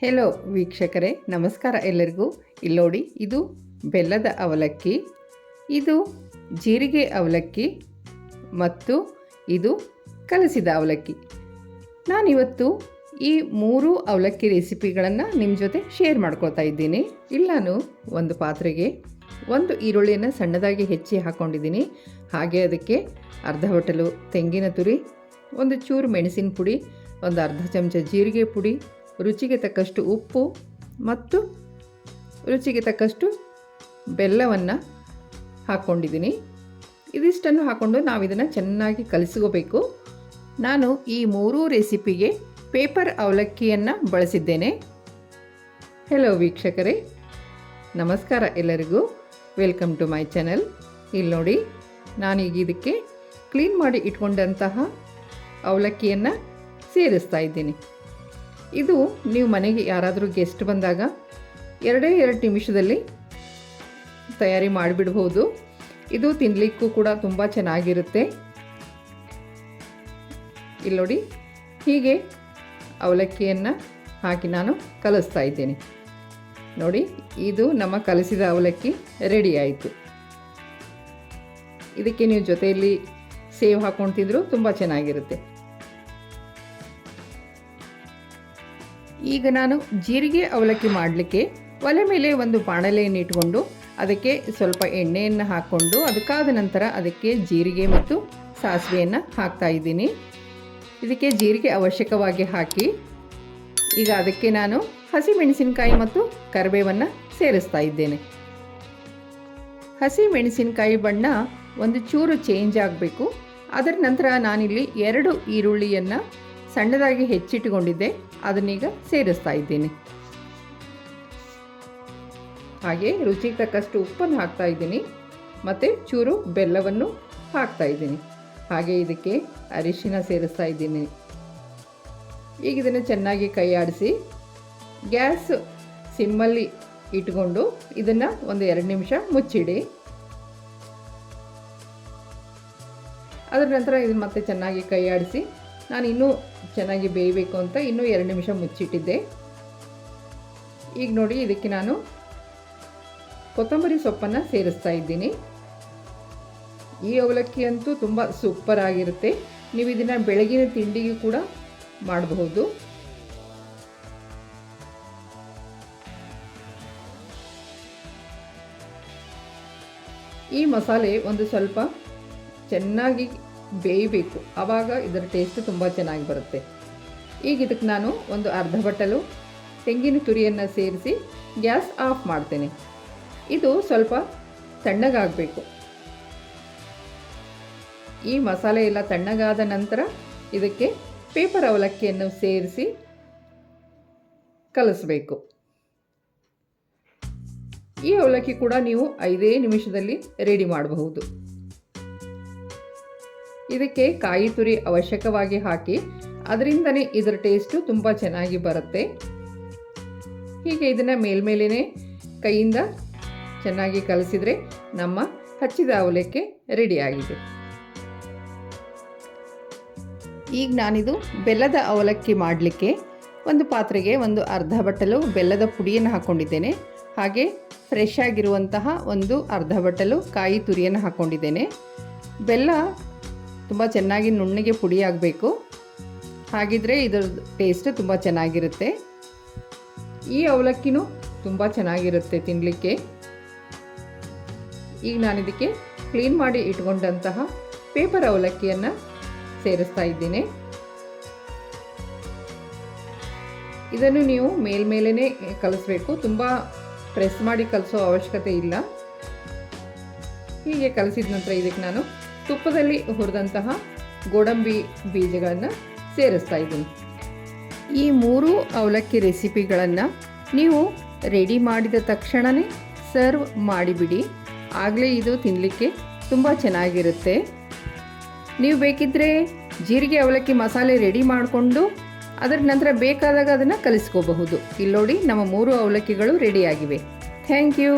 Hello ವೀಕ್ಷಕರೇ, ನಮಸ್ಕಾರ ಎಲ್ಲರಿಗೂ. ಇಲ್ಲೋಡಿ, ಇದು ಬೆಲ್ಲದ ಅವಲಕ್ಕಿ, ಇದು ಜೀರಿಗೆ ಅವಲಕ್ಕಿ ಮತ್ತು ಇದು ಕಲಸಿದ ಅವಲಕ್ಕಿ. ನಾನಿವತ್ತು ಈ 3 ಅವಲಕ್ಕಿ ರೆಸಿಪಿಗಳನ್ನು ನಿಮ್ಮ ಜೊತೆ ಶೇರ್ ಮಾಡ್ಕೊಳ್ತಾ ಇದ್ದೀನಿ. ಇಲ್ಲಿ ನಾನು ಒಂದು ಪಾತ್ರೆಗೆ 1 ಈರುಳ್ಳಿಯನ್ನು ಸಣ್ಣದಾಗಿ ಹೆಚ್ಚಿ ಹಾಕ್ಕೊಂಡಿದ್ದೀನಿ. ಹಾಗೆ ಅದಕ್ಕೆ ಅರ್ಧ ಬಟ್ಟಲು ತೆಂಗಿನ ತುರಿ, ಒಂದು ಚೂರು ಮೆಣಸಿನ ಪುಡಿ, ಒಂದು ಅರ್ಧ ಚಮಚ ಜೀರಿಗೆ ಪುಡಿ, ರುಚಿಗೆ ತಕ್ಕಷ್ಟು ಉಪ್ಪು ಮತ್ತು ರುಚಿಗೆ ತಕ್ಕಷ್ಟು ಬೆಲ್ಲವನ್ನು ಹಾಕ್ಕೊಂಡಿದ್ದೀನಿ. ಇದಿಷ್ಟನ್ನು ಹಾಕ್ಕೊಂಡು ನಾವು ಇದನ್ನು ಚೆನ್ನಾಗಿ ಕಲಿಸ್ಕೋಬೇಕು. ನಾನು ಈ 3 ರೆಸಿಪಿಗೆ ಪೇಪರ್ ಅವಲಕ್ಕಿಯನ್ನು ಬಳಸಿದ್ದೇನೆ. ಹೆಲೋ ವೀಕ್ಷಕರೇ, ನಮಸ್ಕಾರ ಎಲ್ಲರಿಗೂ. Welcome to my channel. ಇಲ್ಲಿ ನೋಡಿ, ನಾನೀಗ ಇದಕ್ಕೆ ಕ್ಲೀನ್ ಮಾಡಿ ಇಟ್ಕೊಂಡಂತಹ ಅವಲಕ್ಕಿಯನ್ನು ಸೇರಿಸ್ತಾ ಇದ್ದೀನಿ. ಇದು ನೀವು ಮನೆಗೆ ಯಾರಾದರೂ ಗೆಸ್ಟ್ ಬಂದಾಗ 2 ನಿಮಿಷದಲ್ಲಿ ತಯಾರಿ ಮಾಡಿಬಿಡ್ಬೋದು. ಇದು ತಿನ್ನಲಿಕ್ಕೂ ಕೂಡ ತುಂಬ ಚೆನ್ನಾಗಿರುತ್ತೆ. ಇಲ್ಲಿ ನೋಡಿ, ಹೀಗೆ ಅವಲಕ್ಕಿಯನ್ನು ಹಾಕಿ ನಾನು ಕಲಿಸ್ತಾ ಇದ್ದೀನಿ. ನೋಡಿ, ಇದು ನಮ್ಮ ಕಲಸಿದ ಅವಲಕ್ಕಿ ರೆಡಿ ಆಯಿತು. ಇದಕ್ಕೆ ನೀವು ಜೊತೆಯಲ್ಲಿ ಸೇವ್ ಹಾಕ್ಕೊಂಡು ತಿಂದರೂ ತುಂಬ ಚೆನ್ನಾಗಿರುತ್ತೆ. ಈಗ ನಾನು ಜೀರಿಗೆ ಅವಲಕ್ಕಿ ಮಾಡಲಿಕ್ಕೆ ಒಲೆ ಮೇಲೆ ಒಂದು ಬಾಣಲೆಯನ್ನು ಇಟ್ಕೊಂಡು ಅದಕ್ಕೆ ಸ್ವಲ್ಪ ಎಣ್ಣೆಯನ್ನು ಹಾಕ್ಕೊಂಡು ಅದಕ್ಕಾದ ನಂತರ ಅದಕ್ಕೆ ಜೀರಿಗೆ ಮತ್ತು ಸಾಸಿವೆಯನ್ನು ಹಾಕ್ತಾ ಇದ್ದೀನಿ. ಇದಕ್ಕೆ ಜೀರಿಗೆ ಅವಶ್ಯಕವಾಗಿ ಹಾಕಿ ಈಗ ಅದಕ್ಕೆ ನಾನು ಹಸಿಮೆಣಸಿನಕಾಯಿ ಮತ್ತು ಕರಿಬೇವನ್ನು ಸೇರಿಸ್ತಾ ಇದ್ದೇನೆ. ಹಸಿಮೆಣಸಿನಕಾಯಿ ಬಣ್ಣ ಒಂದು ಚೂರು ಚೇಂಜ್ ಆಗಬೇಕು. ಅದರ ನಂತರ ನಾನಿಲ್ಲಿ 2 ಈರುಳ್ಳಿಯನ್ನು ಸಣ್ಣದಾಗಿ ಹೆಚ್ಚಿಟ್ಟುಕೊಂಡಿದ್ದೆ, ಅದನ್ನೀಗ ಸೇರಿಸ್ತಾ ಇದ್ದೀನಿ. ಹಾಗೆ ರುಚಿಗೆ ತಕ್ಕಷ್ಟು ಉಪ್ಪನ್ನು ಹಾಕ್ತಾ ಇದ್ದೀನಿ ಮತ್ತು ಚೂರು ಬೆಲ್ಲವನ್ನು ಹಾಕ್ತಾ ಇದ್ದೀನಿ. ಹಾಗೆ ಇದಕ್ಕೆ ಅರಿಶಿನ ಸೇರಿಸ್ತಾ ಇದ್ದೀನಿ. ಈಗ ಇದನ್ನು ಚೆನ್ನಾಗಿ ಕೈ ಆಡಿಸಿ ಗ್ಯಾಸ್ ಸಿಮ್ಮಲ್ಲಿ ಇಟ್ಕೊಂಡು ಇದನ್ನು ಒಂದು 2 ನಿಮಿಷ ಮುಚ್ಚಿಡಿ. ಅದರ ನಂತರ ಇದನ್ನು ಮತ್ತೆ ಚೆನ್ನಾಗಿ ಕೈ ಆಡಿಸಿ ನಾನು ಇನ್ನೂ ಚೆನ್ನಾಗಿ ಬೇಯಬೇಕು ಅಂತ ಇನ್ನೂ 2 ನಿಮಿಷ ಮುಚ್ಚಿಟ್ಟಿದ್ದೆ. ಈಗ ನೋಡಿ, ಇದಕ್ಕೆ ನಾನು ಕೊತ್ತಂಬರಿ ಸೊಪ್ಪನ್ನು ಸೇರಿಸ್ತಾ ಇದ್ದೀನಿ. ಈ ಅವಲಕ್ಕಿ ಅಂತೂ ತುಂಬ ಸೂಪರ್ ಆಗಿರುತ್ತೆ. ನೀವು ಇದನ್ನು ಬೆಳಗಿನ ತಿಂಡಿಗೂ ಕೂಡ ಮಾಡಬಹುದು. ಈ ಮಸಾಲೆ ಒಂದು ಸ್ವಲ್ಪ ಚೆನ್ನಾಗಿ ಬೇಯಬೇಕು, ಆವಾಗ ಇದರ ಟೇಸ್ಟ್ ತುಂಬ ಚೆನ್ನಾಗಿ ಬರುತ್ತೆ. ಈಗ ಇದಕ್ಕೆ ನಾನು ಒಂದು ಅರ್ಧ ಬಟ್ಟಲು ತೆಂಗಿನ ತುರಿಯನ್ನು ಸೇರಿಸಿ ಗ್ಯಾಸ್ ಆಫ್ ಮಾಡ್ತೇನೆ. ಇದು ಸ್ವಲ್ಪ ತಣ್ಣಗಾಗಬೇಕು. ಈ ಮಸಾಲೆ ಎಲ್ಲ ತಣ್ಣಗಾದ ನಂತರ ಇದಕ್ಕೆ ಪೇಪರ್ ಅವಲಕ್ಕಿಯನ್ನು ಸೇರಿಸಿ ಕಲಿಸಬೇಕು. ಈ ಅವಲಕ್ಕಿ ಕೂಡ ನೀವು 5 ನಿಮಿಷದಲ್ಲಿ ರೆಡಿ ಮಾಡಬಹುದು. ಇದಕ್ಕೆ ಕಾಯಿ ತುರಿ ಅವಶ್ಯಕವಾಗಿ ಹಾಕಿ, ಅದರಿಂದನೇ ಇದರ ಟೇಸ್ಟು ತುಂಬ ಚೆನ್ನಾಗಿ ಬರುತ್ತೆ. ಹೀಗೆ ಇದನ್ನು ಮೇಲ್ಮೇಲೇ ಕೈಯಿಂದ ಚೆನ್ನಾಗಿ ಕಲಸಿದರೆ ನಮ್ಮ ಹಚ್ಚಿದ ಅವಲಕ್ಕಿ ರೆಡಿಯಾಗಿದೆ. ಈಗ ನಾನಿದು ಬೆಲ್ಲದ ಅವಲಕ್ಕಿ ಮಾಡಲಿಕ್ಕೆ ಒಂದು ಪಾತ್ರೆಗೆ ಒಂದು ಅರ್ಧ ಬಟ್ಟಲು ಬೆಲ್ಲದ ಪುಡಿಯನ್ನು ಹಾಕ್ಕೊಂಡಿದ್ದೇನೆ. ಹಾಗೆ ಫ್ರೆಶ್ ಆಗಿರುವಂತಹ ಒಂದು ಅರ್ಧ ಬಟ್ಟಲು ಕಾಯಿ ತುರಿಯನ್ನು ಹಾಕ್ಕೊಂಡಿದ್ದೇನೆ. ಬೆಲ್ಲ ತುಂಬ ಚೆನ್ನಾಗಿ ನುಣ್ಣಗೆ ಪುಡಿ ಆಗಬೇಕು, ಹಾಗಿದ್ರೆ ಇದರ ಟೇಸ್ಟ್ ತುಂಬ ಚೆನ್ನಾಗಿರುತ್ತೆ. ಈ ಅವಲಕ್ಕಿನೂ ತುಂಬ ಚೆನ್ನಾಗಿರುತ್ತೆ ತಿನ್ನಲಿಕ್ಕೆ. ಈಗ ನಾನಿದಕ್ಕೆ ಕ್ಲೀನ್ ಮಾಡಿ ಇಟ್ಕೊಂಡಂತಹ ಪೇಪರ್ ಅವಲಕ್ಕಿಯನ್ನು ಸೇರಿಸ್ತಾ ಇದ್ದೀನಿ. ಇದನ್ನು ನೀವು ಮೇಲ್ಮೇಲೇ ಕಲಿಸ್ಬೇಕು, ತುಂಬ ಪ್ರೆಸ್ ಮಾಡಿ ಕಲಿಸೋ ಅವಶ್ಯಕತೆ ಇಲ್ಲ. ಹೀಗೆ ಕಲಿಸಿದ ನಂತರ ಇದಕ್ಕೆ ನಾನು ತುಪ್ಪದಲ್ಲಿ ಹುರಿದಂತಹ ಗೋಡಂಬಿ ಬೀಜಗಳನ್ನು ಸೇರಿಸ್ತಾ ಇದ್ದೀನಿ. ಈ 3 ಅವಲಕ್ಕಿ ರೆಸಿಪಿಗಳನ್ನು ನೀವು ರೆಡಿ ಮಾಡಿದ ತಕ್ಷಣವೇ ಸರ್ವ್ ಮಾಡಿಬಿಡಿ, ಆಗಲೇ ಇದು ತಿನ್ನಲಿಕ್ಕೆ ತುಂಬ ಚೆನ್ನಾಗಿರುತ್ತೆ. ನೀವು ಬೇಕಿದ್ದರೆ ಜೀರಿಗೆ ಅವಲಕ್ಕಿ ಮಸಾಲೆ ರೆಡಿ ಮಾಡಿಕೊಂಡು ಅದರ ನಂತರ ಬೇಕಾದಾಗ ಅದನ್ನು ಕಲಿಸ್ಕೋಬಹುದು. ಇಲ್ಲಿ ನೋಡಿ, ನಮ್ಮ 3 ಅವಲಕ್ಕಿಗಳು ರೆಡಿಯಾಗಿವೆ. Thank you.